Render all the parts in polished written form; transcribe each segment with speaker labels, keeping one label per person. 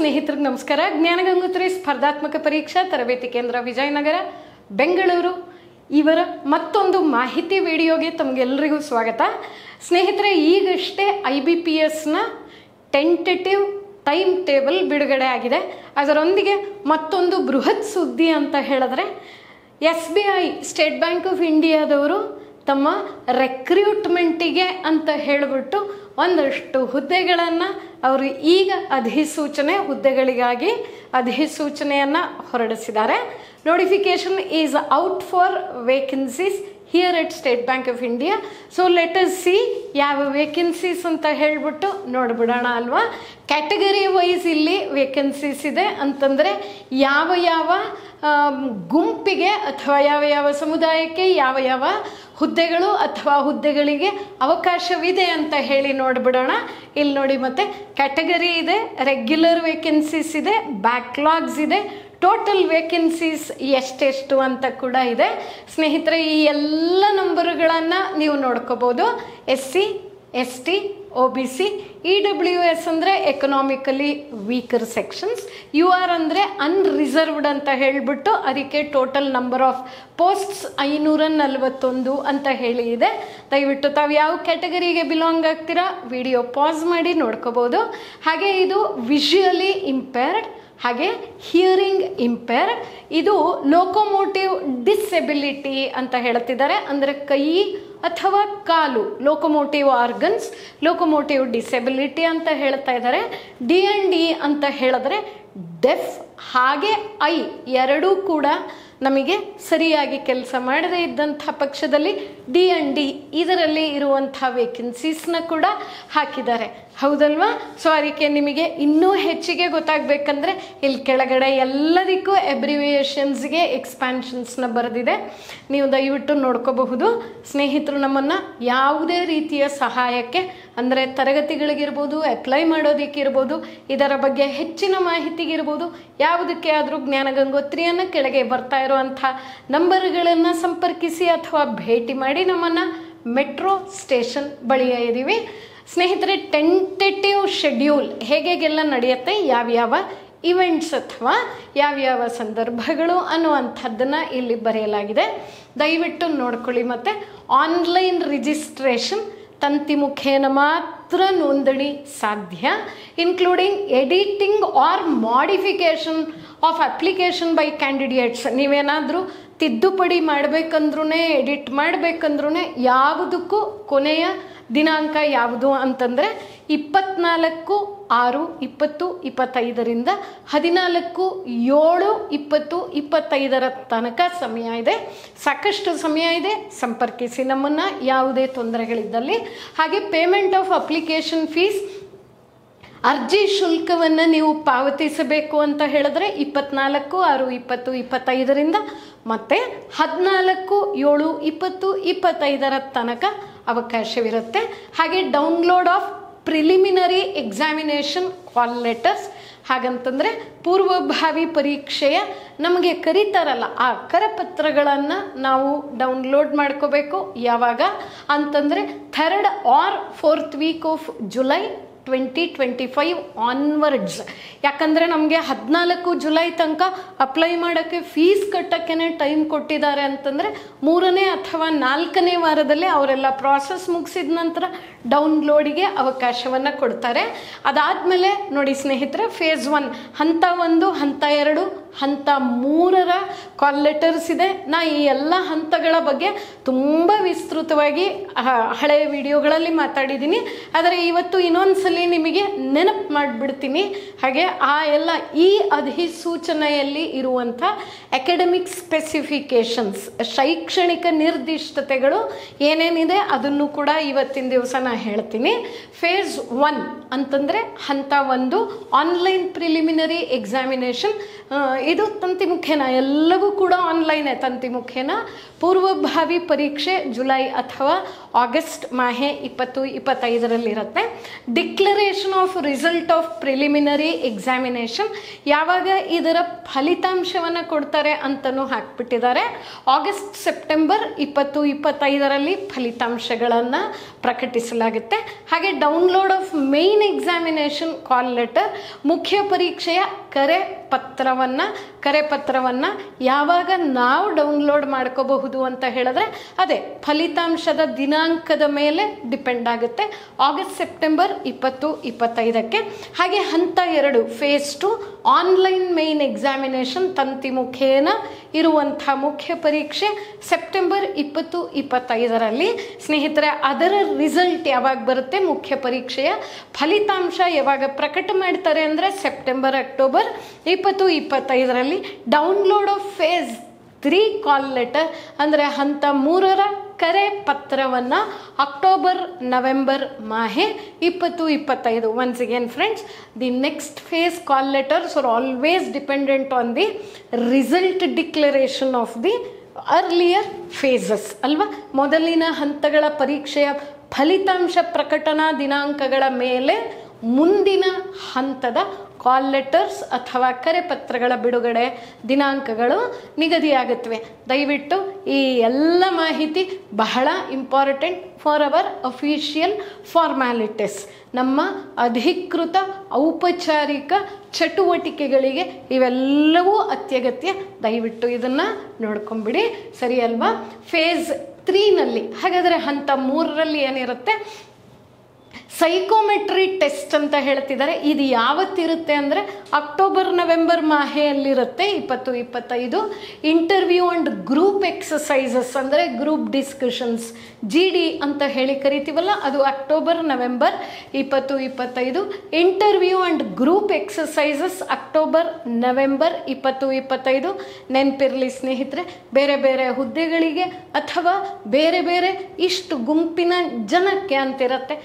Speaker 1: ಸ್ನೇಹಿತರಿಗೆ ನಮಸ್ಕಾರ. ಜ್ಞಾನಗಂಗೋತ್ರಿ ಸ್ಪರ್ಧಾತ್ಮಕ ಪರೀಕ್ಷಾ ತರಬೇತಿ ಕೇಂದ್ರ ವಿಜಯನಗರ ಬೆಂಗಳೂರು ಇವರ ಮತ್ತೊಂದು ಮಾಹಿತಿ ವಿಡಿಯೋಗೆ ತಮಗೆಲ್ಲರಿಗೂ ಸ್ವಾಗತ. ಸ್ನೇಹಿತರೆ, ಈಗಷ್ಟೇ IBPSನ ಟೆಂಟೇಟಿವ್ ಟೈಮ್ ಟೇಬಲ್ ಬಿಡುಗಡೆ ಆಗಿದೆ. ಅದರೊಂದಿಗೆ ಮತ್ತೊಂದು ಬೃಹತ್ ಸುದ್ದಿ ಅಂತ ಹೇಳಿದ್ರೆ SBI ಸ್ಟೇಟ್ ಬ್ಯಾಂಕ್ ಆಫ್ ಇಂಡಿಯಾದವರು ತಮ್ಮ ರೆಕ್ರೂಟ್ಮೆಂಟಿಗೆ ಅಂತ ಹೇಳಿಬಿಟ್ಟು ಒಂದಷ್ಟು ಹುದ್ದೆಗಳನ್ನು ಅವರು ಈಗ ಹುದ್ದೆಗಳಿಗಾಗಿ ಅಧಿಸೂಚನೆಯನ್ನು ಹೊರಡಿಸಿದ್ದಾರೆ. Notification is out for vacancies here at state bank of India. So let us see ಯಾವ ವೇಕೆನ್ಸೀಸ್ ಅಂತ ಹೇಳಿಬಿಟ್ಟು ನೋಡ್ಬಿಡೋಣ ಅಲ್ವಾ. ಕ್ಯಾಟಗರಿ ವೈಸ್ ಇಲ್ಲಿ ವೇಕೆನ್ಸೀಸ್ ಇದೆ ಅಂತಂದರೆ ಯಾವ ಯಾವ ಗುಂಪಿಗೆ ಅಥವಾ ಯಾವ ಯಾವ ಸಮುದಾಯಕ್ಕೆ ಯಾವ ಯಾವ ಹುದ್ದೆಗಳು ಅಥವಾ ಹುದ್ದೆಗಳಿಗೆ ಅವಕಾಶವಿದೆ ಅಂತ ಹೇಳಿ ನೋಡ್ಬಿಡೋಣ. ಇಲ್ಲಿ ನೋಡಿ, ಮತ್ತೆ ಕ್ಯಾಟಗರಿ ಇದೆ, ರೆಗ್ಯುಲರ್ ವೇಕೆನ್ಸೀಸ್ ಇದೆ, ಬ್ಯಾಕ್ಲಾಗ್ಸ್ ಇದೆ, ಟೋಟಲ್ ವೇಕೆನ್ಸೀಸ್ ಎಷ್ಟೆಷ್ಟು ಅಂತ ಕೂಡ ಇದೆ. ಸ್ನೇಹಿತರೆ, ಈ ಎಲ್ಲ ನಂಬರ್ಗಳನ್ನು ನೀವು ನೋಡ್ಕೋಬೋದು. SC, ST, OBC, EWS ಅಂದರೆ ಎಕನಾಮಿಕಲಿ ವೀಕರ್ ಸೆಕ್ಷನ್ಸ್, UR ಅಂದರೆ ಅನ್ರಿಸರ್ವ್ಡ್ ಅಂತ ಹೇಳಿಬಿಟ್ಟು ಅದಕ್ಕೆ ಟೋಟಲ್ ನಂಬರ್ ಆಫ್ ಪೋಸ್ಟ್ಸ್ 541 ಅಂತ ಹೇಳಿ ಇದೆ. ದಯವಿಟ್ಟು ತಾವು ಯಾವ ಕ್ಯಾಟಗರಿಗೆ ಬಿಲಾಂಗ್ ಆಗ್ತೀರಾ ವಿಡಿಯೋ ಪಾಸ್ ಮಾಡಿ ನೋಡ್ಕೋಬೋದು. ಹಾಗೆ ಇದು ವಿಷುಯಲಿ ಇಂಪೇರ್ಡ್, ಹಾಗೆ ಹಿಯರಿಂಗ್ ಇಂಪೇರ್ಡ್, ಇದು ಲೋಕೋಮೋಟಿವ್ ಡಿಸೆಬಿಲಿಟಿ ಅಂತ ಹೇಳ್ತಿದ್ದಾರೆ. ಅಂದರೆ ಕೈ ಅಥವಾ ಕಾಲು, ಲೋಕೋಮೋಟಿವ್ ಆರ್ಗನ್ಸ್, ಲೋಕೋಮೋಟಿವ್ ಡಿಸೆಬಿಲಿಟಿ ಅಂತ ಹೇಳ್ತಾ ಇದ್ದಾರೆ. D&D ಅಂತ ಹೇಳಿದ್ರೆ ಡೆಫ್ ಹಾಗೆ ಐ ಎರಡೂ ಕೂಡ ನಮಗೆ ಸರಿಯಾಗಿ ಕೆಲಸ ಮಾಡದೇ ಇದ್ದಂಥ ಪಕ್ಷದಲ್ಲಿ D&D ಇದರಲ್ಲಿ ಇರುವಂಥ ವೇಕೆನ್ಸೀಸ್ನ ಕೂಡ ಹಾಕಿದ್ದಾರೆ, ಹೌದಲ್ವಾ. ಸೊ ಅದಕ್ಕೆ ನಿಮಗೆ ಇನ್ನೂ ಹೆಚ್ಚಿಗೆ ಗೊತ್ತಾಗಬೇಕಂದ್ರೆ ಇಲ್ಲಿ ಕೆಳಗಡೆ ಎಲ್ಲದಕ್ಕೂ ಎಬ್ರಿವಿಯೇಷನ್ಸ್ಗೆ ಎಕ್ಸ್ಪ್ಯಾನ್ಷನ್ಸ್ನ ಬರೆದಿದೆ, ನೀವು ದಯವಿಟ್ಟು ನೋಡ್ಕೋಬಹುದು. ಸ್ನೇಹಿತರು ನಮ್ಮನ್ನು ಯಾವುದೇ ರೀತಿಯ ಸಹಾಯಕ್ಕೆ ಅಂದರೆ ತರಗತಿಗಳಿಗಿರ್ಬೋದು, ಅಪ್ಲೈ ಮಾಡೋದಕ್ಕಿರ್ಬೋದು, ಇದರ ಬಗ್ಗೆ ಹೆಚ್ಚಿನ ಮಾಹಿತಿಗಿರ್ಬೋದು, ಯಾವುದಕ್ಕೆ ಆದರೂ ಜ್ಞಾನಗಂಗೋತ್ರಿಯನ್ನು ಕೆಳಗೆ ಬರ್ತಾ ಇರುವಂಥ ನಂಬರ್ಗಳನ್ನು ಸಂಪರ್ಕಿಸಿ ಅಥವಾ ಭೇಟಿ ಮಾಡಿ. ನಮ್ಮನ್ನು ಮೆಟ್ರೋ ಸ್ಟೇಷನ್ ಬಳಿಯ ಇದ್ದೀವಿ. ಸ್ನೇಹಿತರೆ, ಟೆಂಟೇಟಿವ್ ಶೆಡ್ಯೂಲ್ ಹೇಗೆಲ್ಲ ನಡೆಯುತ್ತೆ, ಯಾವ್ಯಾವ ಇವೆಂಟ್ಸ್ ಅಥವಾ ಯಾವ್ಯಾವ ಸಂದರ್ಭಗಳು ಅನ್ನುವಂಥದ್ದನ್ನು ಇಲ್ಲಿ ಬರೆಯಲಾಗಿದೆ, ದಯವಿಟ್ಟು ನೋಡ್ಕೊಳ್ಳಿ. ಮತ್ತು ಆನ್ಲೈನ್ ರಿಜಿಸ್ಟ್ರೇಷನ್ ತಂತಿ ಮುಖೇನ ಮಾತ್ರ ನೋಂದಣಿ ಸಾಧ್ಯ, including editing or modification of application by candidates. ನೀವೇನಾದರೂ ತಿದ್ದುಪಡಿ ಮಾಡಬೇಕಂದ್ರೂ, ಎಡಿಟ್ ಮಾಡಬೇಕಂದ್ರೂ ಯಾವುದಕ್ಕೂ ಕೊನೆಯ ದಿನಾಂಕ ಯಾವುದು ಅಂತಂದರೆ 24/6/2025ರಿಂದ 14/7/2025 ತನಕ ಸಮಯ ಇದೆ, ಸಾಕಷ್ಟು ಸಮಯ ಇದೆ. ಸಂಪರ್ಕಿಸಿ ನಮ್ಮನ್ನು ಯಾವುದೇ ತೊಂದರೆಗಳಿದ್ದಲ್ಲಿ. ಹಾಗೆ ಪೇಮೆಂಟ್ ಆಫ್ ಅಪ್ಲಿಕೇಶನ್ ಫೀಸ್, ಅರ್ಜಿ ಶುಲ್ಕವನ್ನು ನೀವು ಪಾವತಿಸಬೇಕು ಅಂತ ಹೇಳಿದ್ರೆ 24/6/2025ರಿಂದ ಮತ್ತು 14/7/2025 ತನಕ ಅವಕಾಶವಿರುತ್ತೆ. ಹಾಗೆ download of preliminary examination call letters, ಹಾಗಂತಂದರೆ ಪೂರ್ವಭಾವಿ ಪರೀಕ್ಷೆಯ ನಮಗೆ ಕರೀತಾರಲ್ಲ ಆ ಕರಪತ್ರಗಳನ್ನು ನಾವು ಡೌನ್ಲೋಡ್ ಮಾಡ್ಕೋಬೇಕು. ಯಾವಾಗ ಅಂತಂದರೆ 3rd or 4th week of July 2025 onwards. ಯಾಕಂದರೆ ನಮಗೆ 14 ಜುಲೈ ತನಕ ಅಪ್ಲೈ ಮಾಡೋಕ್ಕೆ ಫೀಸ್ ಕಟ್ಟೋಕ್ಕೆ ಟೈಮ್ ಕೊಟ್ಟಿದ್ದಾರೆ ಅಂತಂದರೆ 3ನೇ ಅಥವಾ 4ನೇ ವಾರದಲ್ಲಿ ಅವರೆಲ್ಲ ಪ್ರಾಸೆಸ್ ಮುಗಿಸಿದ ನಂತರ ಡೌನ್ಲೋಡಿಗೆ ಅವಕಾಶವನ್ನು ಕೊಡ್ತಾರೆ. ಅದಾದಮೇಲೆ ನೋಡಿ ಸ್ನೇಹಿತರೆ, ಫೇಸ್ 1 ಹಂತ 1, ಹಂತ 2, ಹಂತ 3ರ ಕಾಲ್ ಲೆಟರ್ಸ್ ಇದೆ. ನಾ ಈ ಎಲ್ಲ ಹಂತಗಳ ಬಗ್ಗೆ ತುಂಬ ವಿಸ್ತೃತವಾಗಿ ಹಳೆಯ ವಿಡಿಯೋಗಳಲ್ಲಿ ಮಾತಾಡಿದ್ದೀನಿ, ಆದರೆ ಇವತ್ತು ಇನ್ನೊಂದ್ಸಲಿ ನಿಮಗೆ ನೆನಪು ಮಾಡಿಬಿಡ್ತೀನಿ. ಹಾಗೆ ಆ ಎಲ್ಲ ಈ ಅಧಿಸೂಚನೆಯಲ್ಲಿ ಇರುವಂಥ ಅಕಾಡೆಮಿಕ್ ಸ್ಪೆಸಿಫಿಕೇಶನ್ಸ್, ಶೈಕ್ಷಣಿಕ ನಿರ್ದಿಷ್ಟತೆಗಳು ಏನೇನಿದೆ ಅದನ್ನು ಕೂಡ ಇವತ್ತಿನ ದಿವಸ ನಾನು ಹೇಳ್ತೀನಿ. ಫೇಸ್ 1 ಅಂತಂದರೆ ಹಂತ 1 ಆನ್ಲೈನ್ ಪ್ರಿಲಿಮಿನರಿ ಎಕ್ಸಾಮಿನೇಷನ್. ಇದು ತಂತಿ ಮುಖೇನ, ಎಲ್ಲವೂ ಕೂಡ ಆನ್ಲೈನೇ ತಂತಿ ಮುಖೇನ. ಪೂರ್ವಭಾವಿ ಪರೀಕ್ಷೆ ಜುಲೈ ಅಥವಾ August Mahe 20-25 declaration of result of preliminary examination, ಯಾವಾಗ ಇದರ ಫಲಿತಾಂಶವನ್ನು ಕೊಡ್ತಾರೆ ಅಂತಲೂ ಹಾಕ್ಬಿಟ್ಟಿದ್ದಾರೆ. ಆಗಸ್ಟ್ ಸೆಪ್ಟೆಂಬರ್ 20-25 ಫಲಿತಾಂಶಗಳನ್ನು ಪ್ರಕಟಿಸಲಾಗುತ್ತೆ. ಹಾಗೆ download of main examination call letter, ಮುಖ್ಯ ಪರೀಕ್ಷೆಯ ಕರೆಪತ್ರವನ್ನು ಯಾವಾಗ ನಾವು ಡೌನ್ಲೋಡ್ ಮಾಡ್ಕೋಬಹುದು ಅಂತ ಹೇಳಿದ್ರೆ ಅದೇ ಫಲಿತಾಂಶದ ದಿನಾಂಕದ ಮೇಲೆ ಡಿಪೆಂಡ್ ಆಗುತ್ತೆ. August September 20-25. ಹಾಗೆ ಹಂತ 2 ಫೇಸ್ 2 ಆನ್ಲೈನ್ ಮೇನ್ ಎಕ್ಸಾಮಿನೇಷನ್, ತಂತಿ ಮುಖೇನ ಇರುವಂಥ ಮುಖ್ಯ ಪರೀಕ್ಷೆ ಸೆಪ್ಟೆಂಬರ್ 20-25. ಸ್ನೇಹಿತರೆ, ಅದರ ರಿಸಲ್ಟ್ ಯಾವಾಗ ಬರುತ್ತೆ, ಮುಖ್ಯ ಪರೀಕ್ಷೆಯ ಫಲಿತಾಂಶ ಯಾವಾಗ ಪ್ರಕಟ ಮಾಡ್ತಾರೆ ಅಂದರೆ September October 20-25. Download of phase 3 call letter ಅಂದರೆ ಹಂತ 3ರ ಕರೆ ಪತ್ರವನ್ನು ಅಕ್ಟೋಬರ್ ನವೆಂಬರ್ ಮಾಹೆ 20-25. Once again friends, the next phase call letters are always dependent on the result declaration of the earlier phases ಅಲ್ವಾ. ಮೊದಲಿನ ಹಂತಗಳ ಪರೀಕ್ಷೆಯ ಫಲಿತಾಂಶ ಪ್ರಕಟಣಾ ದಿನಾಂಕಗಳ ಮೇಲೆ ಮುಂದಿನ ಹಂತದ ಕಾಲ್ ಲೆಟರ್ಸ್ ಅಥವಾ ಕರೆಪತ್ರಗಳ ಬಿಡುಗಡೆ ದಿನಾಂಕಗಳು ನಿಗದಿಯಾಗುತ್ತವೆ. ದಯವಿಟ್ಟು ಈ ಎಲ್ಲ ಮಾಹಿತಿ ಬಹಳ important for our official formalities. ನಮ್ಮ ಅಧಿಕೃತ ಔಪಚಾರಿಕ ಚಟುವಟಿಕೆಗಳಿಗೆ ಇವೆಲ್ಲವೂ ಅತ್ಯಗತ್ಯ. ದಯವಿಟ್ಟು ಇದನ್ನು ನೋಡ್ಕೊಂಬಿಡಿ, ಸರಿ ಅಲ್ವಾ. ಫೇಸ್ 3ನಲ್ಲಿ ಹಾಗಾದರೆ ಹಂತ 3ರಲ್ಲಿ ಏನಿರುತ್ತೆ, ಸೈಕೋಮೆಟ್ರಿ ಟೆಸ್ಟ್ ಅಂತ ಹೇಳ್ತಿದ್ದಾರೆ. ಇದು ಯಾವತ್ತಿರುತ್ತೆ ಅಂದರೆ ಅಕ್ಟೋಬರ್ ನವೆಂಬರ್ ಮಾಹೆಯಲ್ಲಿರುತ್ತೆ 20-25. ಇಂಟರ್ವ್ಯೂ ಆ್ಯಂಡ್ ಗ್ರೂಪ್ ಎಕ್ಸಸೈಸಸ್ ಅಂದರೆ ಗ್ರೂಪ್ ಡಿಸ್ಕಷನ್ಸ್, GD ಅಂತ ಹೇಳಿ ಕರಿತೀವಲ್ಲ, ಅದು October November 20-25. Interview and group exercises October November 20-25. ನೆನಪಿರಲಿ ಸ್ನೇಹಿತರೆ, ಬೇರೆ ಬೇರೆ ಹುದ್ದೆಗಳಿಗೆ ಅಥವಾ ಬೇರೆ ಬೇರೆ ಇಷ್ಟು ಗುಂಪಿನ ಜನಕ್ಕೆ ಅಂತಿರುತ್ತೆ.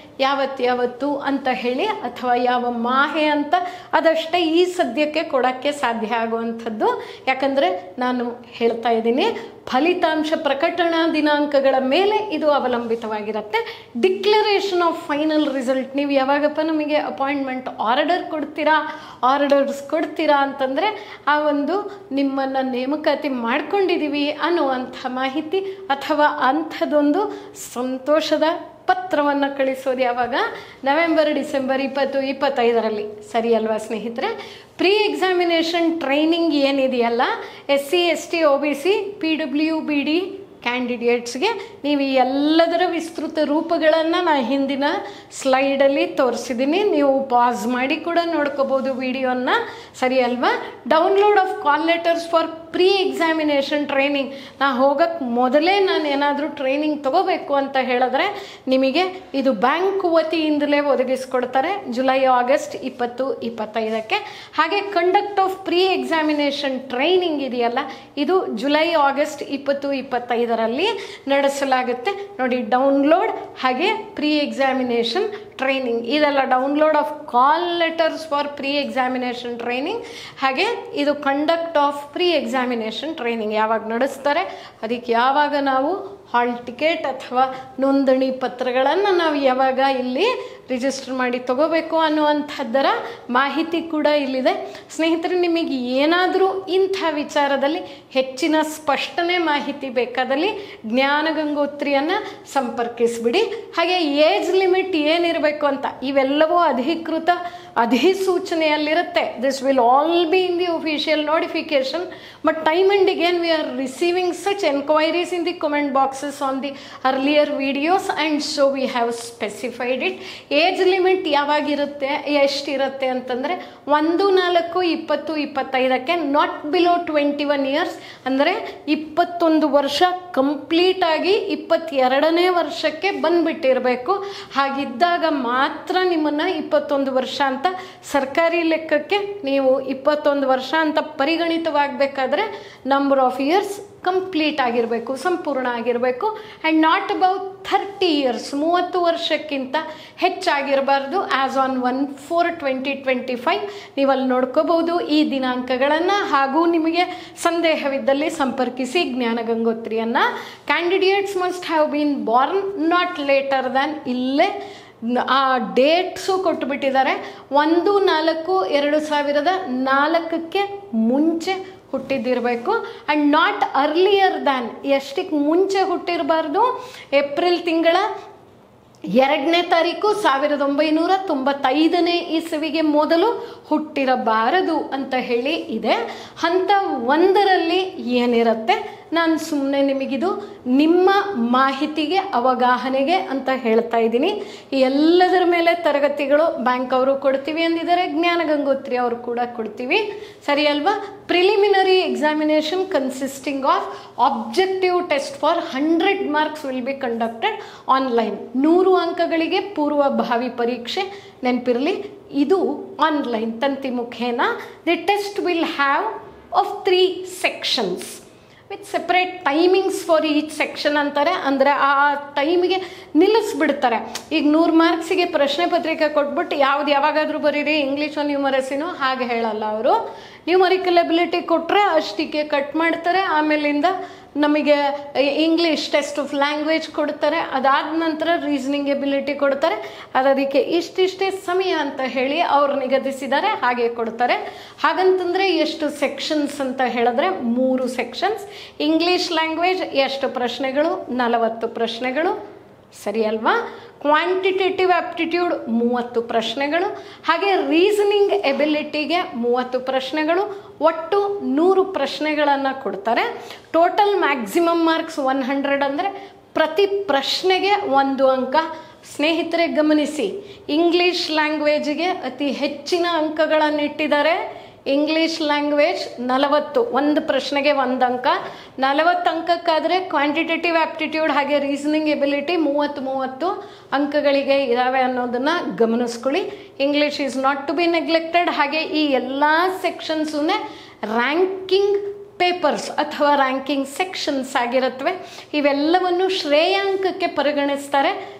Speaker 1: ಯಾವತ್ತು ಅಂತ ಹೇಳಿ ಅಥವಾ ಯಾವ ಮಾಹೆ ಅಂತ ಅದಷ್ಟೇ ಈ ಸದ್ಯಕ್ಕೆ ಕೊಡೋಕ್ಕೆ ಸಾಧ್ಯ ಆಗುವಂಥದ್ದು. ಯಾಕಂದರೆ ನಾನು ಹೇಳ್ತಾ ಇದ್ದೀನಿ, ಫಲಿತಾಂಶ ಪ್ರಕಟಣಾ ದಿನಾಂಕಗಳ ಮೇಲೆ ಇದು ಅವಲಂಬಿತವಾಗಿರುತ್ತೆ. ಡಿಕ್ಲರೇಷನ್ ಆಫ್ ಫೈನಲ್ ರಿಸಲ್ಟ್, ನೀವು ಯಾವಾಗಪ್ಪ ನಮಗೆ ಅಪಾಯಿಂಟ್ಮೆಂಟ್ ಆರ್ಡರ್ಸ್ ಕೊಡ್ತೀರಾ ಅಂತಂದರೆ ಆ ಒಂದು ನಿಮ್ಮನ್ನು ನೇಮಕಾತಿ ಮಾಡ್ಕೊಂಡಿದ್ದೀವಿ ಅನ್ನುವಂಥ ಮಾಹಿತಿ ಅಥವಾ ಅಂಥದ್ದೊಂದು ಸಂತೋಷದ ಪತ್ರವನ್ನು ಕಳಿಸೋದು ಯಾವಾಗ, ನವೆಂಬರ್ ಡಿಸೆಂಬರ್ 20-25. ಸರಿ ಅಲ್ವಾ ಸ್ನೇಹಿತರೆ. ಪ್ರೀ ಎಕ್ಸಾಮಿನೇಷನ್ ಟ್ರೈನಿಂಗ್ ಏನಿದೆಯಲ್ಲ, SC ST OBC PWBD ಕ್ಯಾಂಡಿಡೇಟ್ಸ್ಗೆ ನೀವು ಎಲ್ಲದರ ವಿಸ್ತೃತ ರೂಪಗಳನ್ನು ನಾನು ಹಿಂದಿನ ಸ್ಲೈಡಲ್ಲಿ ತೋರಿಸಿದ್ದೀನಿ. ನೀವು ಪಾಸ್ ಮಾಡಿ ಕೂಡ ನೋಡ್ಕೋಬೋದು ವಿಡಿಯೋನ, ಸರಿ ಅಲ್ವಾ. Download of call letters for pre examination training, ಹೋಗೋಕ್ಕೆ ಮೊದಲೇ ನಾನು ಏನಾದರೂ ಟ್ರೈನಿಂಗ್ ತಗೋಬೇಕು ಅಂತ ಹೇಳಿದ್ರೆ ನಿಮಗೆ ಇದು ಬ್ಯಾಂಕ್ ವತಿಯಿಂದಲೇ ಒದಗಿಸ್ಕೊಡ್ತಾರೆ ಜುಲೈ ಆಗಸ್ಟ್ 20-25. ಹಾಗೆ conduct of pre examination training ಇದೆಯಲ್ಲ, ಇದು ಜುಲೈ ಆಗಸ್ಟ್ 20-25 ನಡೆಸಲಾಗುತ್ತೆ ನೋಡಿ. ಡೌನ್ಲೋಡ್ ಹಾಗೆ ಪ್ರೀ ಎಕ್ಸಾಮಿನೇಷನ್ ಟ್ರೈನಿಂಗ್ ಇದೆಲ್ಲ download of call letters for pre examination training. ಹಾಗೆ ಇದು conduct of pre examination training ಯಾವಾಗ ನಡೆಸ್ತಾರೆ, ಅದಕ್ಕೆ ಯಾವಾಗ ನಾವು ಹಾಲ್ ಟಿಕೆಟ್ ಅಥವಾ ನೋಂದಣಿ ಪತ್ರಗಳನ್ನು ನಾವು ಯಾವಾಗ ಇಲ್ಲಿ ರಿಜಿಸ್ಟರ್ ಮಾಡಿ ತಗೋಬೇಕು ಅನ್ನುವಂಥದ್ದರ ಮಾಹಿತಿ ಕೂಡ ಇಲ್ಲಿದೆ. ಸ್ನೇಹಿತರೆ, ನಿಮಗೆ ಏನಾದರೂ ಇಂಥ ವಿಚಾರದಲ್ಲಿ ಹೆಚ್ಚಿನ ಸ್ಪಷ್ಟನೆ ಮಾಹಿತಿ ಬೇಕಾದಲ್ಲಿ ಜ್ಞಾನಗಂಗೋತ್ರಿಯನ್ನು ಸಂಪರ್ಕಿಸಿಬಿಡಿ. ಹಾಗೆ ಏಜ್ ಲಿಮಿಟ್ ಏನಿರಬೇಕು ಅಂತ ಇವೆಲ್ಲವೂ ಅಧಿಕೃತ ಅಧಿಸೂಚನೆಯಲ್ಲಿರುತ್ತೆ. This will all be in the official notification, but time and again we are receiving such enquiries in the comment boxes on the earlier videos and so we have specified it. Age limit ಯಾವಾಗಿರುತ್ತೆ, ಎಷ್ಟಿರುತ್ತೆ ಅಂತಂದರೆ 1/4/2025 not below 21 years, ಅಂದರೆ 21 ವರ್ಷ ಕಂಪ್ಲೀಟಾಗಿ 22ನೇ ವರ್ಷಕ್ಕೆ ಬಂದುಬಿಟ್ಟಿರಬೇಕು. ಹಾಗಿದ್ದಾಗ ಮಾತ್ರ ನಿಮ್ಮನ್ನು 21 ವರ್ಷ ಅಂತ ಸರ್ಕಾರಿ ಲೆಕ್ಕಕ್ಕೆ ನೀವು 21 ವರ್ಷ ಅಂತ ಪರಿಗಣಿತವಾಗಬೇಕಾದ್ರೆ ನಂಬರ್ ಆಫ್ ಇಯರ್ಸ್ ಕಂಪ್ಲೀಟ್ ಆಗಿರಬೇಕು, ಸಂಪೂರ್ಣ ಆಗಿರಬೇಕು. ಆ್ಯಂಡ್ ನಾಟ್ ಅಬೌಟ್ 30 years, 30 ವರ್ಷಕ್ಕಿಂತ ಹೆಚ್ಚಾಗಿರಬಾರ್ದು. ಆ್ಯಸ್ ಆನ್ 1/4/2025 ನೀವು ಅಲ್ಲಿ ನೋಡ್ಕೋಬಹುದು ಈ ದಿನಾಂಕಗಳನ್ನು. ಹಾಗೂ ನಿಮಗೆ ಸಂದೇಹವಿದ್ದಲ್ಲಿ ಸಂಪರ್ಕಿಸಿ ಜ್ಞಾನ ಗಂಗೋತ್ರಿಯನ್ನು. Candidates must have been born not later than, ಇಲ್ಲೇ ಆ ಡೇಟ್ಸು ಕೊಟ್ಟುಬಿಟ್ಟಿದ್ದಾರೆ. 1/4/2004 ಮುಂಚೆ ಹುಟ್ಟಿದ್ದಿರಬೇಕು. ಆ್ಯಂಡ್ ನಾಟ್ ಅರ್ಲಿಯರ್ ದ್ಯಾನ್, ಎಷ್ಟಕ್ಕೆ ಮುಂಚೆ ಹುಟ್ಟಿರಬಾರ್ದು, ಏಪ್ರಿಲ್ ತಿಂಗಳ 2ನೇ ತಾರೀಕು 1995ನೇ ಇಸವಿಗೆ ಮೊದಲು ಹುಟ್ಟಿರಬಾರದು ಅಂತ ಹೇಳಿ ಇದೆ. ಹಂತ 1ರಲ್ಲಿ ಏನಿರುತ್ತೆ, ನಾನು ಸುಮ್ಮನೆ ನಿಮಗಿದು ನಿಮ್ಮ ಮಾಹಿತಿಗೆ ಅವಗಾಹನೆಗೆ ಅಂತ ಹೇಳ್ತಾ ಇದ್ದೀನಿ. ಎಲ್ಲದರ ಮೇಲೆ ತರಗತಿಗಳು ಬ್ಯಾಂಕ್ ಅವರು ಕೊಡ್ತೀವಿ ಅಂದಿದ್ದಾರೆ, ಜ್ಞಾನ ಗಂಗೋತ್ರಿ ಅವರು ಕೂಡ ಕೊಡ್ತೀವಿ, ಸರಿ ಅಲ್ವಾ. Preliminary examination consisting of objective test for 100 marks will be conducted online. 100 ಅಂಕಗಳಿಗೆ ಪೂರ್ವಭಾವಿ ಪರೀಕ್ಷೆ, ನೆನಪಿರಲಿ ಇದು ಆನ್ಲೈನ್ ತಂತಿ ಮುಖೇನ. The test will have of 3 sections with separate timings for each section ಅಂತಾರೆ. ಅಂದರೆ ಆ ಟೈಮಿಗೆ ನಿಲ್ಲಿಸ್ಬಿಡ್ತಾರೆ. ಈಗ 100 ಮಾರ್ಕ್ಸಿಗೆ ಪ್ರಶ್ನೆ ಪತ್ರಿಕೆ ಕೊಟ್ಬಿಟ್ಟು ಯಾವಾಗಾದರೂ ಬರೀರಿ ಇಂಗ್ಲೀಷೋ ನ್ಯೂಮರಸಿನೋ ಹಾಗೆ ಹೇಳಲ್ಲ ಅವರು. ನ್ಯೂಮರಿಕಲ್ ಎಬಿಲಿಟಿ ಕೊಟ್ಟರೆ ಅಷ್ಟಿಗೆ ಕಟ್ ಮಾಡ್ತಾರೆ. ಆಮೇಲಿಂದ ನಮಗೆ ಇಂಗ್ಲೀಷ್ ಟೆಸ್ಟ್ ಆಫ್ ಲ್ಯಾಂಗ್ವೇಜ್ ಕೊಡ್ತಾರೆ. ಅದಾದ ನಂತರ ರೀಸನಿಂಗ್ ಎಬಿಲಿಟಿ ಕೊಡ್ತಾರೆ. ಅದಕ್ಕೆ ಇಷ್ಟಿಷ್ಟೇ ಸಮಯ ಅಂತ ಹೇಳಿ ಅವ್ರು ನಿಗದಿಸಿದ್ದಾರೆ, ಹಾಗೆ ಕೊಡ್ತಾರೆ. ಹಾಗಂತಂದರೆ ಎಷ್ಟು ಸೆಕ್ಷನ್ಸ್ ಅಂತ ಹೇಳಿದ್ರೆ 3 sections. ಇಂಗ್ಲೀಷ್ ಲ್ಯಾಂಗ್ವೇಜ್ ಎಷ್ಟು ಪ್ರಶ್ನೆಗಳು, 40 ಪ್ರಶ್ನೆಗಳು, ಸರಿ ಅಲ್ವಾ. ಕ್ವಾಂಟಿಟೇಟಿವ್ ಆಪ್ಟಿಟ್ಯೂಡ್ 30 ಪ್ರಶ್ನೆಗಳು, ಹಾಗೆ ರೀಸನಿಂಗ್ ಎಬಿಲಿಟಿಗೆ 30 ಪ್ರಶ್ನೆಗಳು. ಒಟ್ಟು 100 ಪ್ರಶ್ನೆಗಳನ್ನು ಕೊಡ್ತಾರೆ. Total maximum marks 100. ಅಂದರೆ ಪ್ರತಿ ಪ್ರಶ್ನೆಗೆ 1 ಅಂಕ. ಸ್ನೇಹಿತರೆ ಗಮನಿಸಿ, ಇಂಗ್ಲೀಷ್ ಲ್ಯಾಂಗ್ವೇಜಿಗೆ ಅತಿ ಹೆಚ್ಚಿನ ಅಂಕಗಳನ್ನು ಇಟ್ಟಿದ್ದಾರೆ. ಇಂಗ್ಲೀಷ್ ಲ್ಯಾಂಗ್ವೇಜ್ 40, ಒಂದು ಪ್ರಶ್ನೆಗೆ 1 ಅಂಕ. 40 ಅಂಕಕ್ಕಾದರೆ ಕ್ವಾಂಟಿಟೇಟಿವ್ ಆಪ್ಟಿಟ್ಯೂಡ್ ಹಾಗೆ ರೀಸನಿಂಗ್ ಎಬಿಲಿಟಿ 30 ಅಂಕಗಳಿಗೆ ಇದ್ದಾವೆ ಅನ್ನೋದನ್ನು ಗಮನಿಸ್ಕೊಳ್ಳಿ. English is not to be neglected. ಹಾಗೆ ಈ ಎಲ್ಲ ಸೆಕ್ಷನ್ಸನ್ನೇ ರ್ಯಾಂಕಿಂಗ್ ಪೇಪರ್ಸ್ ಅಥವಾ ರ್ಯಾಂಕಿಂಗ್ ಸೆಕ್ಷನ್ಸ್ ಆಗಿರುತ್ತವೆ. ಇವೆಲ್ಲವನ್ನು ಶ್ರೇಯಾಂಕಕ್ಕೆ ಪರಿಗಣಿಸ್ತಾರೆ.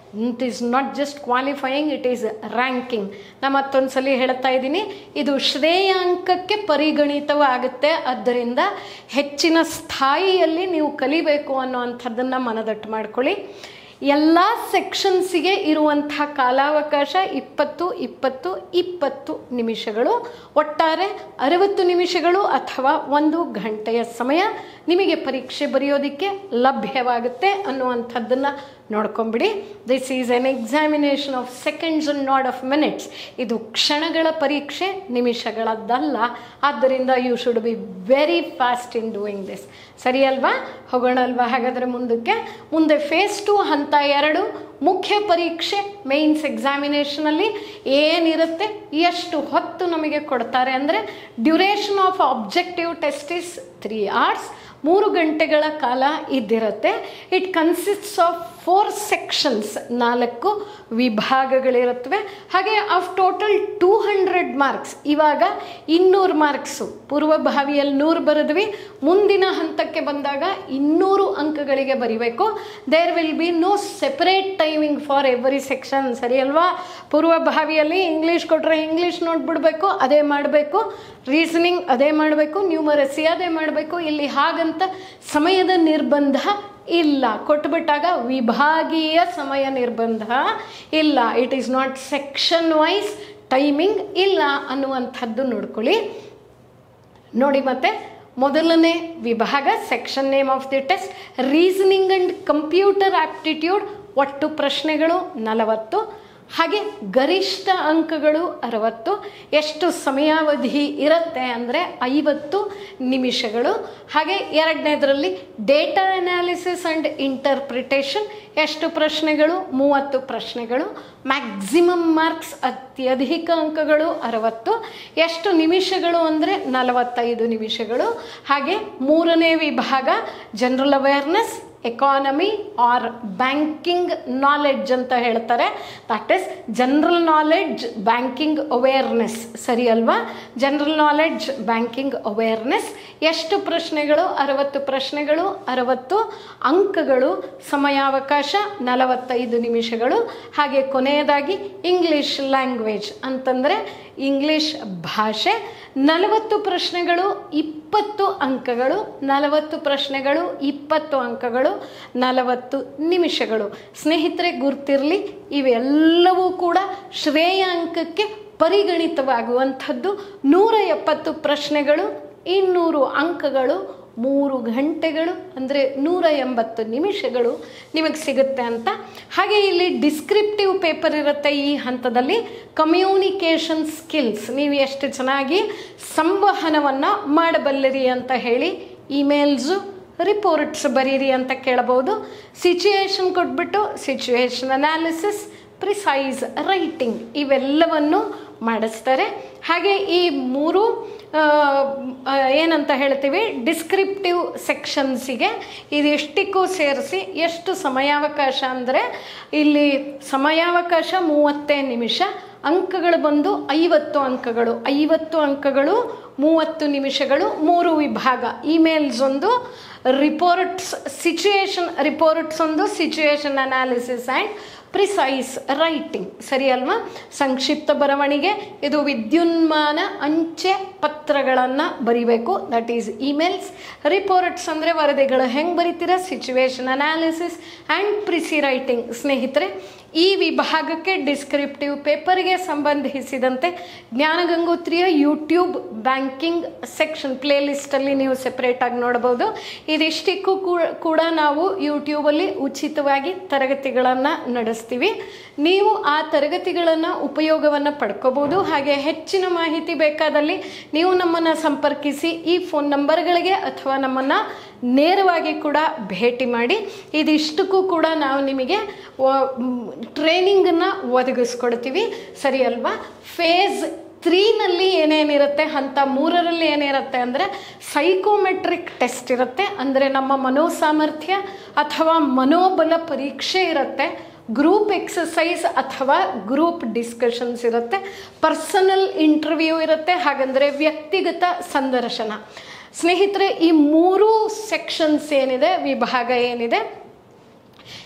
Speaker 1: It is not just qualifying, it is ranking. ನಾನು ಮತ್ತೊಂದು ಸಲ ಹೇಳ್ತಾ ಇದ್ದೀನಿ, ಇದು ಶ್ರೇಯಾಂಕಕ್ಕೆ ಪರಿಗಣಿತವಾಗುತ್ತೆ. ಆದ್ದರಿಂದ ಹೆಚ್ಚಿನ ಸ್ಥಾಯಿಯಲ್ಲಿ ನೀವು ಕಲಿಬೇಕು ಅನ್ನೋವಂಥದ್ದನ್ನು ಮನದಟ್ಟು ಮಾಡ್ಕೊಳ್ಳಿ. ಎಲ್ಲ ಸೆಕ್ಷನ್ಸಿಗೆ ಇರುವಂಥ ಕಾಲಾವಕಾಶ 20 ನಿಮಿಷಗಳು. ಒಟ್ಟಾರೆ 60 ನಿಮಿಷಗಳು ಅಥವಾ 1 ಗಂಟೆಯ ಸಮಯ ನಿಮಗೆ ಪರೀಕ್ಷೆ ಬರೆಯೋದಕ್ಕೆ ಲಭ್ಯವಾಗುತ್ತೆ ಅನ್ನುವಂಥದ್ದನ್ನು ನೋಡ್ಕೊಂಬಿಡಿ. This is an examination of seconds and not of minutes. ಇದು ಕ್ಷಣಗಳ ಪರೀಕ್ಷೆ, ನಿಮಿಷಗಳದ್ದಲ್ಲ. ಆದ್ದರಿಂದ you should be very fast in doing this. ಸರಿ ಅಲ್ವಾ? ಹೋಗೋಣ ಅಲ್ವಾ ಹಾಗಾದರೆ ಮುಂದೆ ಫೇಸ್ 2 ಹಂತ 2 ಮುಖ್ಯ ಪರೀಕ್ಷೆ ಮೇನ್ಸ್ ಎಕ್ಸಾಮಿನೇಷನಲ್ಲಿ ಏನಿರುತ್ತೆ, ಎಷ್ಟು ಹೊತ್ತು ನಮಗೆ ಕೊಡ್ತಾರೆ ಅಂದರೆ duration of objective test is 3 hours, 3 ಗಂಟೆಗಳ ಕಾಲ ಇದ್ದಿರುತ್ತೆ. ಇಟ್ ಕನ್ಸಿಸ್ಟ್ಸ್ ಆಫ್ 4 sections, 4 ವಿಭಾಗಗಳಿರುತ್ತವೆ. ಹಾಗೆ ಆಫ್ ಟೋಟಲ್ 200 marks. ಇವಾಗ 200 ಮಾರ್ಕ್ಸು ಪೂರ್ವಭಾವಿಯಲ್ಲಿ 100 ಬರೆದ್ವಿ, ಮುಂದಿನ ಹಂತಕ್ಕೆ ಬಂದಾಗ 200 ಅಂಕಗಳಿಗೆ ಬರಿಬೇಕು. There will be no separate timing for every section. ಸರಿ ಅಲ್ವಾ? ಪೂರ್ವಭಾವಿಯಲ್ಲಿ ಇಂಗ್ಲೀಷ್ ಕೊಟ್ಟರೆ ಇಂಗ್ಲೀಷ್ ನೋಡ್ಬಿಡ್ಬೇಕು, ಅದೇ ಮಾಡಬೇಕು. ರೀಸನಿಂಗ್ ಅದೇ ಮಾಡಬೇಕು, ನ್ಯೂಮರಸಿ ಅದೇ ಮಾಡಬೇಕು. ಇಲ್ಲಿ ಹಾಗಂತ ಸಮಯದ ನಿರ್ಬಂಧ ಇಲ್ಲ. ಕೊಟ್ಟುಬಿಟ್ಟಾಗ ವಿಭಾಗೀಯ ಸಮಯ ನಿರ್ಬಂಧ ಇಲ್ಲ. It is not section wise timing ಇಲ್ಲ ಅನ್ನುವಂಥದ್ದು ನೋಡ್ಕೊಳ್ಳಿ. ನೋಡಿ, ಮತ್ತೆ ಮೊದಲನೇ ವಿಭಾಗ section name of the test reasoning and computer aptitude. ಒಟ್ಟು ಪ್ರಶ್ನೆಗಳು 40, ಹಾಗೆ ಗರಿಷ್ಠ ಅಂಕಗಳು 60. ಎಷ್ಟು ಸಮಯಾವಧಿ ಇರುತ್ತೆ ಅಂದರೆ 50 ನಿಮಿಷಗಳು. ಹಾಗೆ ಎರಡನೇದರಲ್ಲಿ ಡೇಟಾ ಅನಾಲಿಸಿಸ್ ಆ್ಯಂಡ್ ಇಂಟರ್ಪ್ರಿಟೇಷನ್. ಎಷ್ಟು ಪ್ರಶ್ನೆಗಳು? 30 ಪ್ರಶ್ನೆಗಳು. ಮ್ಯಾಕ್ಸಿಮಮ್ ಮಾರ್ಕ್ಸ್ ಅತ್ಯಧಿಕ ಅಂಕಗಳು 60. ಎಷ್ಟು ನಿಮಿಷಗಳು ಅಂದರೆ 45 ನಿಮಿಷಗಳು. ಹಾಗೆ ಮೂರನೇ ವಿಭಾಗ general awareness economy or banking knowledge ಅಂತ ಹೇಳ್ತಾರೆ. That is general knowledge banking awareness. ಸರಿ ಅಲ್ವಾ? General knowledge banking awareness. ಎಷ್ಟು ಪ್ರಶ್ನೆಗಳು? 60 ಪ್ರಶ್ನೆಗಳು, 60 ಅಂಕಗಳು, ಸಮಯಾವಕಾಶ 45 ನಿಮಿಷಗಳು. ಹಾಗೆ ಕೊನೆಯದಾಗಿ ಇಂಗ್ಲಿಷ್ ಲ್ಯಾಂಗ್ವೇಜ್ ಅಂತಂದರೆ ಇಂಗ್ಲಿಷ್ ಭಾಷೆ. 40 ಪ್ರಶ್ನೆಗಳು, 20 ಅಂಕಗಳು. 40 ಪ್ರಶ್ನೆಗಳು, 20 ಅಂಕಗಳು, 40 ನಿಮಿಷಗಳು. ಸ್ನೇಹಿತರೆ ಗುರ್ತಿರಲಿ, ಇವೆಲ್ಲವೂ ಕೂಡ ಶ್ರೇಯಾಂಕಕ್ಕೆ ಪರಿಗಣಿತವಾಗುವಂಥದ್ದು. 170 ಪ್ರಶ್ನೆಗಳು, 200 ಅಂಕಗಳು, 3 ಗಂಟೆಗಳು ಅಂದರೆ 180 ನಿಮಿಷಗಳು ನಿಮಗೆ ಸಿಗುತ್ತೆ ಅಂತ. ಹಾಗೆ ಇಲ್ಲಿ ಡಿಸ್ಕ್ರಿಪ್ಟಿವ್ ಪೇಪರ್ ಇರುತ್ತೆ. ಈ ಹಂತದಲ್ಲಿ ಕಮ್ಯುನಿಕೇಷನ್ ಸ್ಕಿಲ್ಸ್, ನೀವು ಎಷ್ಟು ಚೆನ್ನಾಗಿ ಸಂವಹನವನ್ನು ಮಾಡಬಲ್ಲಿರಿ ಅಂತ ಹೇಳಿ ಇಮೇಲ್ಸು, ರಿಪೋರ್ಟ್ಸ್ ಬರೀರಿ ಅಂತ ಕೇಳಬಹುದು. ಸಿಚುಯೇಷನ್ ಕೊಟ್ಬಿಟ್ಟು ಸಿಚುಯೇಷನ್ ಅನಾಲಿಸಿಸ್, ಪ್ರಿಸೈಸ್ ರೈಟಿಂಗ್ ಇವೆಲ್ಲವನ್ನು ಮಾಡಿಸ್ತಾರೆ. ಹಾಗೆ ಈ 3 ಏನಂತ ಹೇಳ್ತೀವಿ ಡಿಸ್ಕ್ರಿಪ್ಟಿವ್ ಸೆಕ್ಷನ್ಸಿಗೆ ಇದೆಷ್ಟಕ್ಕೂ ಸೇರಿಸಿ ಎಷ್ಟು ಸಮಯಾವಕಾಶ ಅಂದರೆ ಇಲ್ಲಿ ಸಮಯಾವಕಾಶ 30 ನಿಮಿಷ, ಅಂಕಗಳು ಬಂದು 50 ಅಂಕಗಳು. 50 ಅಂಕಗಳು, 30 ನಿಮಿಷಗಳು, 3 ವಿಭಾಗ. ಇಮೇಲ್ಸ್ ಒಂದು, ರಿಪೋರ್ಟ್ಸ್ ಸಿಚುಯೇಷನ್ ರಿಪೋರ್ಟ್ಸ್ ಒಂದು, situation analysis and precise writing. ಸರಿ ಅಲ್ವಾ? ಸಂಕ್ಷಿಪ್ತ ಬರವಣಿಗೆ, ಇದು ವಿದ್ಯುನ್ಮಾನ ಅಂಚೆ ಪತ್ರಗಳನ್ನು ಬರಿಬೇಕು. That is emails. ರಿಪೋರ್ಟ್ಸ್ ಅಂದರೆ ವರದಿಗಳು ಹೆಂಗೆ ಬರಿತೀರ, situation analysis and precis writing. ಸ್ನೇಹಿತರೆ ಈ ವಿಭಾಗಕ್ಕೆ ಡಿಸ್ಕ್ರಿಪ್ಟಿವ್ ಪೇಪರ್ಗೆ ಸಂಬಂಧಿಸಿದಂತೆ ಜ್ಞಾನಗಂಗೋತ್ರಿಯ ಯೂಟ್ಯೂಬ್ ಬ್ಯಾಂಕಿಂಗ್ ಸೆಕ್ಷನ್ ಪ್ಲೇಲಿಸ್ಟಲ್ಲಿ ನೀವು ಸೆಪ್ರೇಟಾಗಿ ನೋಡ್ಬೋದು. ಇದಿಷ್ಟಕ್ಕೂ ಕೂಡ ನಾವು ಯೂಟ್ಯೂಬಲ್ಲಿ ಉಚಿತವಾಗಿ ತರಗತಿಗಳನ್ನು ನಡೆಸ್ತೀವಿ. ನೀವು ಆ ತರಗತಿಗಳನ್ನು ಉಪಯೋಗವನ್ನು ಪಡ್ಕೋಬೋದು. ಹಾಗೆ ಹೆಚ್ಚಿನ ಮಾಹಿತಿ ಬೇಕಾದಲ್ಲಿ ನೀವು ನಮ್ಮನ್ನು ಸಂಪರ್ಕಿಸಿ ಈ ಫೋನ್ ನಂಬರ್ಗಳಿಗೆ ಅಥವಾ ನಮ್ಮನ್ನು ನೇರವಾಗಿ ಕೂಡ ಭೇಟಿ ಮಾಡಿ. ಇದಿಷ್ಟಕ್ಕೂ ಕೂಡ ನಾವು ನಿಮಗೆ ಟ್ರೈನಿಂಗನ್ನು ಒದಗಿಸ್ಕೊಡ್ತೀವಿ. ಸರಿ ಅಲ್ವಾ? ಫೇಸ್ 3ನಲ್ಲಿ ಏನೇನಿರುತ್ತೆ, ಹಂತ 3ರಲ್ಲಿ ಏನಿರುತ್ತೆ ಅಂದರೆ ಸೈಕೋಮೆಟ್ರಿಕ್ ಟೆಸ್ಟ್ ಇರುತ್ತೆ. ಅಂದರೆ ನಮ್ಮ ಮನೋಸಾಮರ್ಥ್ಯ ಅಥವಾ ಮನೋಬಲ ಪರೀಕ್ಷೆ ಇರುತ್ತೆ. ಗ್ರೂಪ್ ಎಕ್ಸಸೈಸ್ ಅಥವಾ ಗ್ರೂಪ್ ಡಿಸ್ಕಷನ್ಸ್ ಇರುತ್ತೆ. ಪರ್ಸನಲ್ ಇಂಟರ್ವ್ಯೂ ಇರುತ್ತೆ, ಹಾಗಂದರೆ ವ್ಯಕ್ತಿಗತ ಸಂದರ್ಶನ. ಸ್ನೇಹಿತರೆ ಈ 3 ಸೆಕ್ಷನ್ಸ್ ಏನಿದೆ, ವಿಭಾಗ ಏನಿದೆ,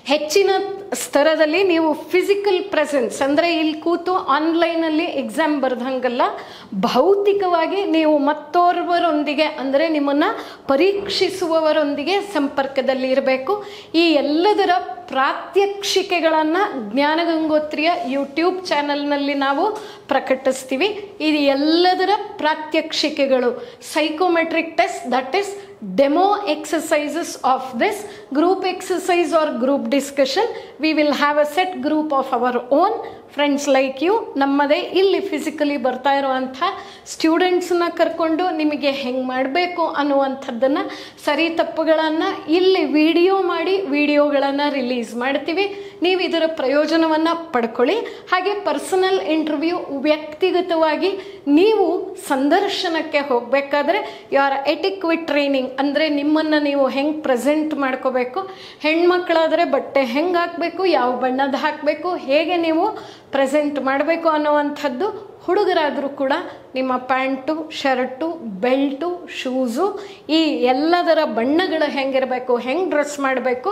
Speaker 1: ಹೆಚ್ಚಿನ ಸ್ತರದಲ್ಲಿ ನೀವು ಫಿಸಿಕಲ್ ಪ್ರೆಸೆನ್ಸ್ ಅಂದರೆ ಇಲ್ಲಿ ಕೂತು ಆನ್ಲೈನಲ್ಲಿ ಎಕ್ಸಾಮ್ ಬರ್ದಂಗಲ್ಲ, ಭೌತಿಕವಾಗಿ ನೀವು ಮತ್ತೋರ್ವರೊಂದಿಗೆ ಅಂದರೆ ನಿಮ್ಮನ್ನು ಪರೀಕ್ಷಿಸುವವರೊಂದಿಗೆ ಸಂಪರ್ಕದಲ್ಲಿ ಇರಬೇಕು. ಈ ಎಲ್ಲದರ ಪ್ರಾತ್ಯಕ್ಷಿಕೆಗಳನ್ನು ಜ್ಞಾನಗಂಗೋತ್ರಿಯ ಯೂಟ್ಯೂಬ್ ಚಾನಲ್ನಲ್ಲಿ ನಾವು ಪ್ರಕಟಿಸ್ತೀವಿ. ಇದು ಎಲ್ಲದರ ಪ್ರಾತ್ಯಕ್ಷಿಕೆಗಳು. Psychometric test, that is demo exercises of this group exercise or group discussion. We will have a set group of our own friends like you. ನಮ್ಮದೇ ಇಲ್ಲಿ ಫಿಸಿಕಲಿ ಬರ್ತಾ ಇರುವಂಥ ಸ್ಟೂಡೆಂಟ್ಸನ್ನ ಕರ್ಕೊಂಡು ನಿಮಗೆ ಹೆಂಗೆ ಮಾಡಬೇಕು ಅನ್ನುವಂಥದ್ದನ್ನು, ಸರಿ ತಪ್ಪುಗಳನ್ನು ಇಲ್ಲಿ ವಿಡಿಯೋ ಮಾಡಿ ವಿಡಿಯೋಗಳನ್ನು ರಿಲೀಸ್ ಮಾಡ್ತೀವಿ. ನೀವು ಇದರ ಪ್ರಯೋಜನವನ್ನು ಪಡ್ಕೊಳ್ಳಿ. ಹಾಗೆ ಪರ್ಸನಲ್ ಇಂಟರ್ವ್ಯೂ, ವ್ಯಕ್ತಿಗತವಾಗಿ ನೀವು ಸಂದರ್ಶನಕ್ಕೆ ಹೋಗಬೇಕಾದ್ರೆ ಯಾರ ಎಟಿಕ್ವಿಟ್ ಟ್ರೈನಿಂಗ್ ಅಂದರೆ ನಿಮ್ಮನ್ನು ನೀವು ಹೆಂಗೆ ಪ್ರೆಸೆಂಟ್ ಮಾಡ್ಕೋಬೇಕು, ಹೆಣ್ಮಕ್ಳಾದರೆ ಬಟ್ಟೆ ಹೆಂಗೆ ಹಾಕಬೇಕು, ಯಾವ ಬಣ್ಣದ ಹಾಕಬೇಕು, ಹೇಗೆ ನೀವು ಪ್ರೆಸೆಂಟ್ ಮಾಡಬೇಕು ಅನ್ನುವಂಥದ್ದು. ಹುಡುಗರಾದರೂ ಕೂಡ ನಿಮ್ಮ ಪ್ಯಾಂಟು, ಶರ್ಟು, ಬೆಲ್ಟು, ಶೂಸು ಈ ಎಲ್ಲದರ ಬಣ್ಣಗಳು ಹೆಂಗಿರಬೇಕು, ಹೆಂಗೆ ಡ್ರೆಸ್ ಮಾಡಬೇಕು,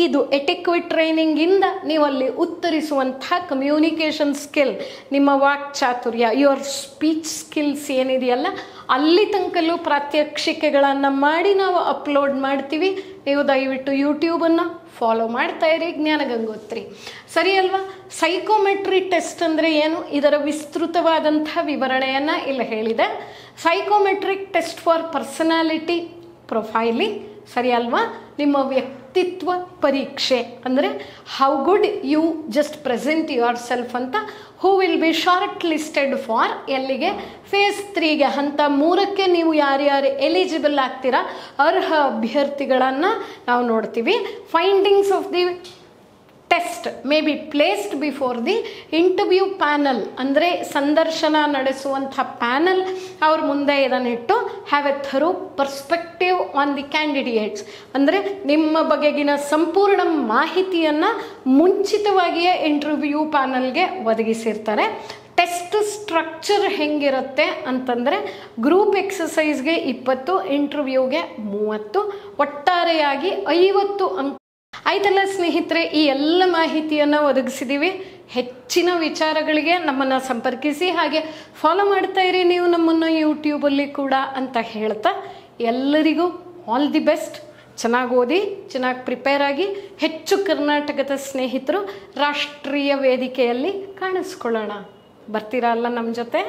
Speaker 1: ಇದು ಎಟಿಕ್ವಿಟ್ ಟ್ರೈನಿಂಗಿಂದ ನೀವು ಅಲ್ಲಿ ಉತ್ತರಿಸುವಂಥ ಕಮ್ಯುನಿಕೇಷನ್ ಸ್ಕಿಲ್, ನಿಮ್ಮ ವಾಕ್ಚಾತುರ್ಯ, ಯುವರ್ ಸ್ಪೀಚ್ ಸ್ಕಿಲ್ಸ್ ಏನಿದೆಯಲ್ಲ ಅಲ್ಲಿ ತನಕಲ್ಲೂ ಪ್ರಾತ್ಯಕ್ಷಿಕೆಗಳನ್ನು ಮಾಡಿ ನಾವು ಅಪ್ಲೋಡ್ ಮಾಡ್ತೀವಿ. ನೀವು ದಯವಿಟ್ಟು ಯೂಟ್ಯೂಬನ್ನು ಫಾಲೋ ಮಾಡ್ತಾ ಇರಿ ಜ್ಞಾನಗಂಗೋತ್ರಿ. ಸರಿ ಅಲ್ವಾ? ಸೈಕೋಮೆಟ್ರಿ ಟೆಸ್ಟ್ ಅಂದರೆ ಏನು, ಇದರ ವಿಸ್ತೃತವಾದಂಥ ವಿವರಣೆಯನ್ನು ಇಲ್ಲಿ ಹೇಳಿದೆ. Psychometric test for personality profiling. ಸರಿ ಅಲ್ವಾ? ನಿಮ್ಮ ವ್ಯಕ್ತಿತ್ವ ಪರೀಕ್ಷೆ ಅಂದರೆ how good you just present yourself ಅಂತ. Who will be shortlisted for ಎಲ್ಲಿಗೆ, ಫೇಸ್ 3ಗೆ, ಹಂತ 3ಕ್ಕೆ ನೀವು ಯಾರ್ಯಾರು ಎಲಿಜಿಬಲ್ ಆಗ್ತೀರಾ, ಅರ್ಹ ಅಭ್ಯರ್ಥಿಗಳನ್ನು ನಾವು ನೋಡ್ತೀವಿ. Findings of the test may be placed before the interview panel, ಅಂದರೆ ಸಂದರ್ಶನ ನಡೆಸುವಂಥ ಪ್ಯಾನಲ್ ಅವ್ರ ಮುಂದೆ ಇದನ್ನಿಟ್ಟು have a thorough perspective on the candidates, ಅಂದರೆ ನಿಮ್ಮ ಬಗೆಗಿನ ಸಂಪೂರ್ಣ ಮಾಹಿತಿಯನ್ನು ಮುಂಚಿತವಾಗಿಯೇ ಇಂಟರ್ವ್ಯೂ ಪ್ಯಾನಲ್ಗೆ ಒದಗಿಸಿರ್ತಾರೆ. ಟೆಸ್ಟ್ ಸ್ಟ್ರಕ್ಚರ್ ಹೆಂಗಿರುತ್ತೆ ಅಂತಂದರೆ ಗ್ರೂಪ್ ಎಕ್ಸಸೈಸ್ಗೆ 20, ಇಂಟರ್ವ್ಯೂಗೆ 30, ಒಟ್ಟಾರೆಯಾಗಿ 50 ಅಂಕ. ಆಯ್ತಲ್ಲ ಸ್ನೇಹಿತರೆ, ಈ ಎಲ್ಲ ಮಾಹಿತಿಯನ್ನು ಒದಗಿಸಿದ್ದೀವಿ. ಹೆಚ್ಚಿನ ವಿಚಾರಗಳಿಗೆ ನಮ್ಮನ್ನು ಸಂಪರ್ಕಿಸಿ, ಹಾಗೆ ಫಾಲೋ ಮಾಡ್ತಾ ಇರಿ ನೀವು ನಮ್ಮನ್ನು ಯೂಟ್ಯೂಬಲ್ಲಿ ಕೂಡ ಅಂತ ಹೇಳ್ತಾ ಎಲ್ಲರಿಗೂ ಆಲ್ ದಿ ಬೆಸ್ಟ್. ಚೆನ್ನಾಗಿ ಓದಿ, ಚೆನ್ನಾಗಿ ಪ್ರಿಪೇರ್ ಆಗಿ, ಹೆಚ್ಚು ಕರ್ನಾಟಕದ ಸ್ನೇಹಿತರು ರಾಷ್ಟ್ರೀಯ ವೇದಿಕೆಯಲ್ಲಿ ಕಾಣಿಸ್ಕೊಳ್ಳೋಣ. ಬರ್ತೀರಾ ಅಲ್ಲ ನಮ್ಮ ಜೊತೆ?